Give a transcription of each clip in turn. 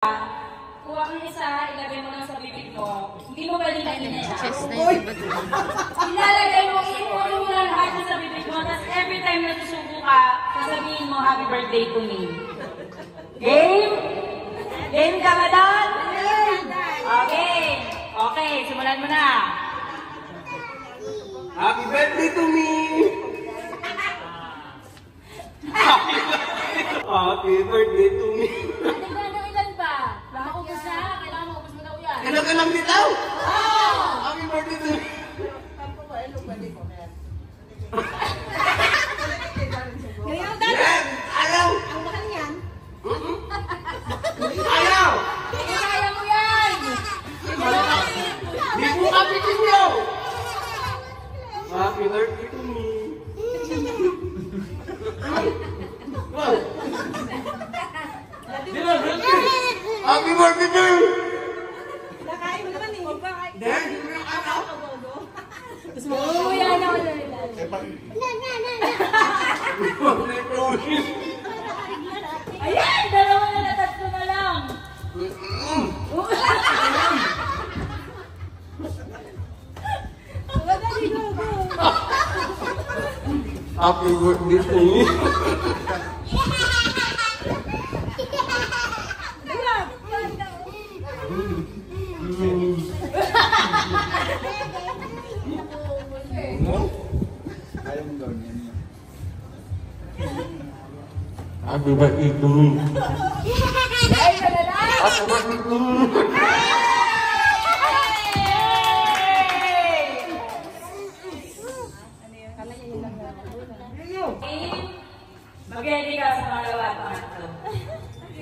Kuha kang isa, ilagay mo lang sa bibig mo. Hindi mo pwede kainin na siya. Ilalagay mo, inuha mo lang lahat sa bibig mo. Tapos every time na susubo ka, sasabihin mo, happy birthday to me. Game? Game ka ba doon? Okay. Okay, simulan mo na. Happy birthday to me! Happy birthday to me! Ilan ba? Makaubos na? Kailangan maubos mo daw yan. Ilan ka lang bitaw? Happy birthday to me! Yan! Ayaw! Ang mahal yan. Ayaw! Kaya mo yan! Di po kapitin nyo! Happy birthday to me! Wow! Happy birthday to me! Nakain mo naman eh. Dahil, hindi mo yung araw? Oo, yan ako na. Ayan! Dalawa na, tatlo na lang. Happy birthday to me! Happy birthday to me! Happy birthday to me! Mag-ready ka sa pangalawa at pangatlo.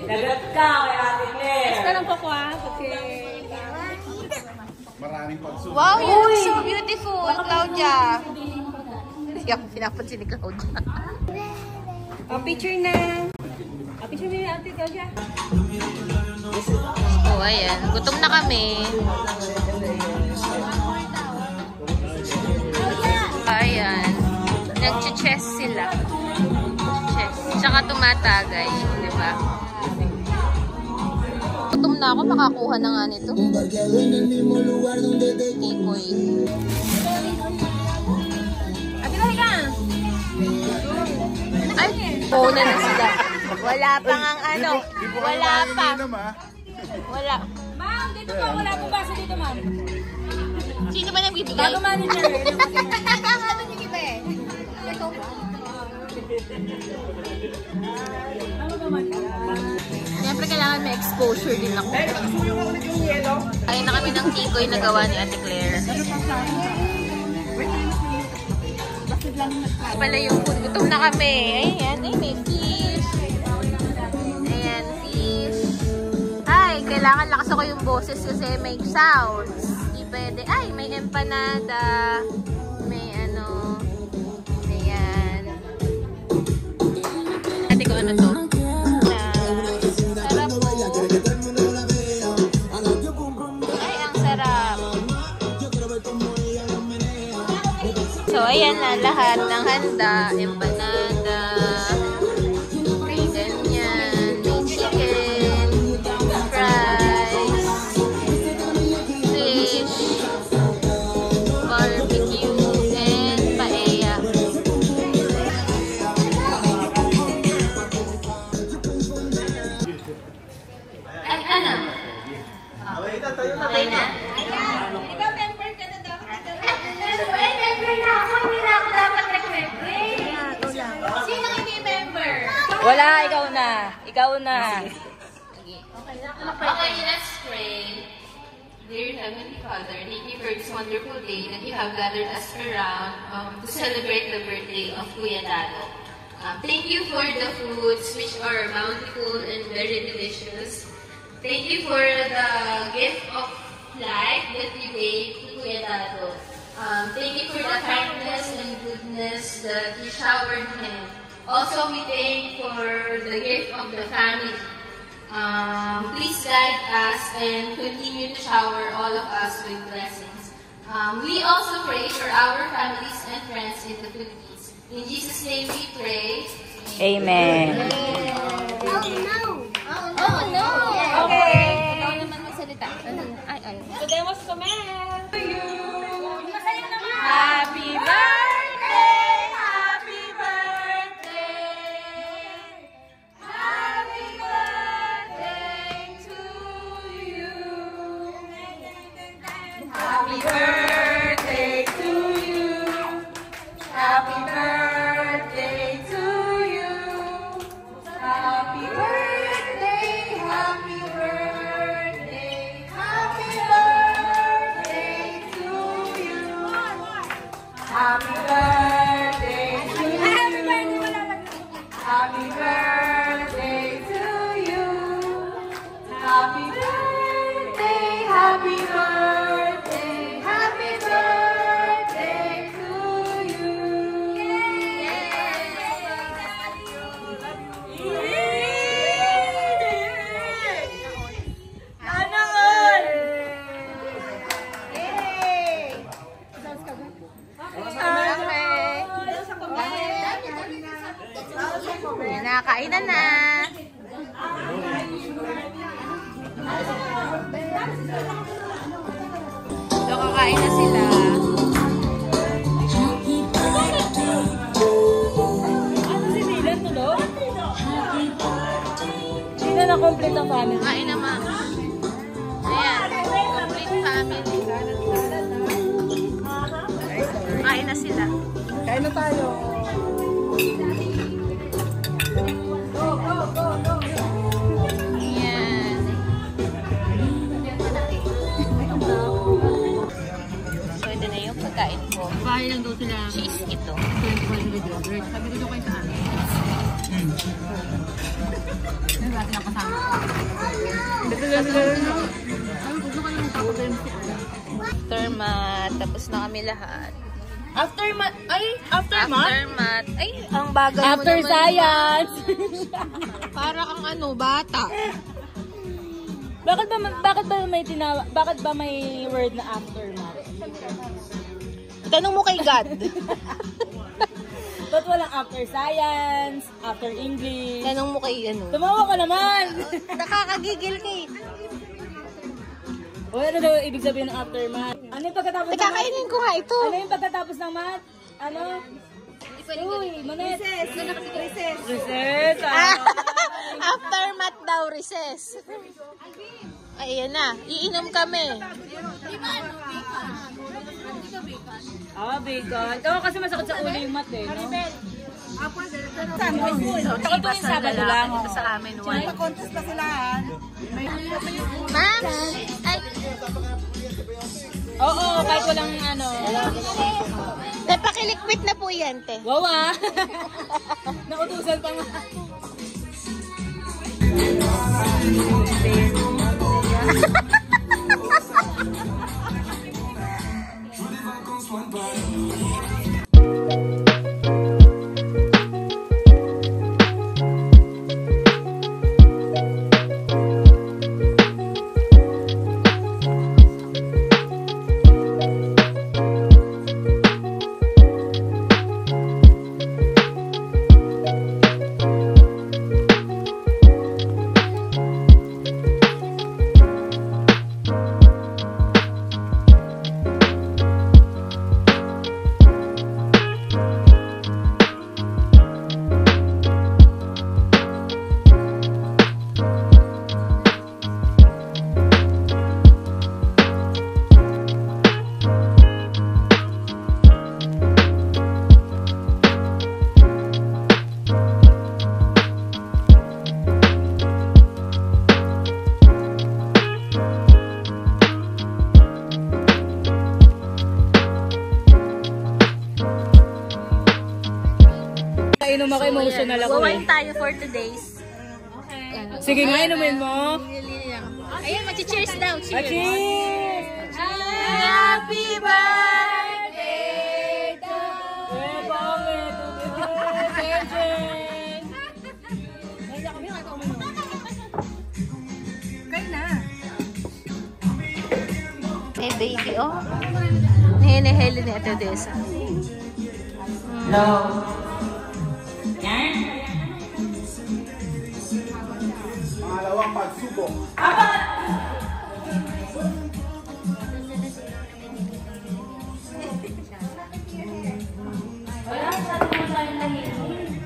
Lagat ka kay Ate Claire. Basta lang po ko ah. Okay. Wow, you look so beautiful, Claudia. Hindi ako pinapansin ni Claudia. Picture na. Picture na yung Ate Claudia. Oh, ayan. Gutom na kami. Ayan. Nag-chess sila. Chess. Tsaka tumatagay. Diba? Gutom na ako. Makakuha na nga nito. Tikoy. Ate Claudia. Ay, puna na sila. Wala pa ngang ano. Wala pa. Wala. Ma'am, dito po. Wala po baso dito, ma'am. Sino ba nagbibigay? Bago manager. Ano yung iba eh? Siyempre kailangan may exposure din ako. Kaya na kami ng tikoy na gawa ni Ate Claire. Pala yung food. Gutom na kami. Ayan, ay may fish. Ayan, fish. Ay, kailangan lakas ako yung boses kasi may sounds. Hindi pwede. Ay, may empanada. May ano. Ayan. Ate ko ano to? Sarap po. Ay, ang sarap. So, ayan na lahat ng handa. Empanada. May ganyan. May chicken. Fries. Fish. Barbecue. And paella. Ay, ano? Okay na? Ikaw member ka na dapat. Ay, member na ako. Hindi na ako dapat nag-member. Sino hindi member? Wala, ikaw na. Ikaw na. Okay, let's pray. Dear Heavenly Father, thank you for this wonderful day that you have gathered us around to celebrate the birthday of Kuya Dado. Thank you for the foods which are bountiful and very delicious. Thank you for the gift of life that you gave to Kuya Dado. Thank you for the kindness and goodness that you showered him. Also, we thank for the gift of the family. Please guide us and continue to shower all of us with blessings. We also pray for our families and friends in the Philippines. In Jesus' name we pray. Amen. Oh no! Oh no! Okay. Ikaw naman magsalita. Ay. Today was comment. Masaya naman. Happy birthday! Happy birthday! Happy birthday to you! Happy birthday to you! Happy birthday to you! Happy birthday! Happy birthday! Happy birthday to you! Happy birthday to you! Happy birthday to you! Happy birthday! Happy birthday! Happy birthday to you! Ano all? Yay! Ayan, nakakainan na. So, kakain na sila. Ano si Dylan tulog? Hindi na na-complete ang family. Kain na, ma'am. Ayan, complete family. Kain na sila. Kain na tayo. Ayan. So, ito na yung pagkain ko. Bahay lang daw sila. Cheese ito. Sabi ko daw kayo saan? Diba sila kasama? Ito lang sila. Aftermath. Tapos na kami lahat. Aftermath? Ay, aftermath? Aftermath. Ay, ang bagal mo After naman. science! Para kang ano, bata. Bakit ba may word na aftermath? Tanong mo kay God. Ba't walang after science, after English? Tanong mo kay ano. Tumawa ka naman! Nakakagigil kay. O ano daw ibig sabihin ng aftermath? Ano yung pagkatapos ng math? Kakainin ko nga ito. Ano yung pagkatapos ng math? Ano? Uy, manet. Recess. Recess. Aftermath daw, recess. Ayan na, iinom kami. Bacon. Oo, kasi masakit sa ulo yung math eh, no? So, ibas na lalaki dito sa amin. Contest pa sila, Ma'am! Ay, Oo, kahit walang ano. napakilikwit na po yan, te. Wow ah. Nautusan pa nga. Inom ako, emotional ako eh. Wawain tayo for today's. Sige nga, inumin mo. Ayan, mag-cheers daw. Cheers! Cheers! Happy birthday! Eh, bakit? Eh, baby, oh. Nihinihili ni Ate Desa. Hello. Yan. Pangalawang pagsubok. Apa? Wala, masyado mo tayo nahihin.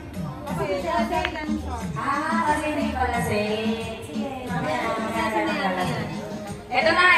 Kasi hindi pala, Sige, mamaya. Ito na.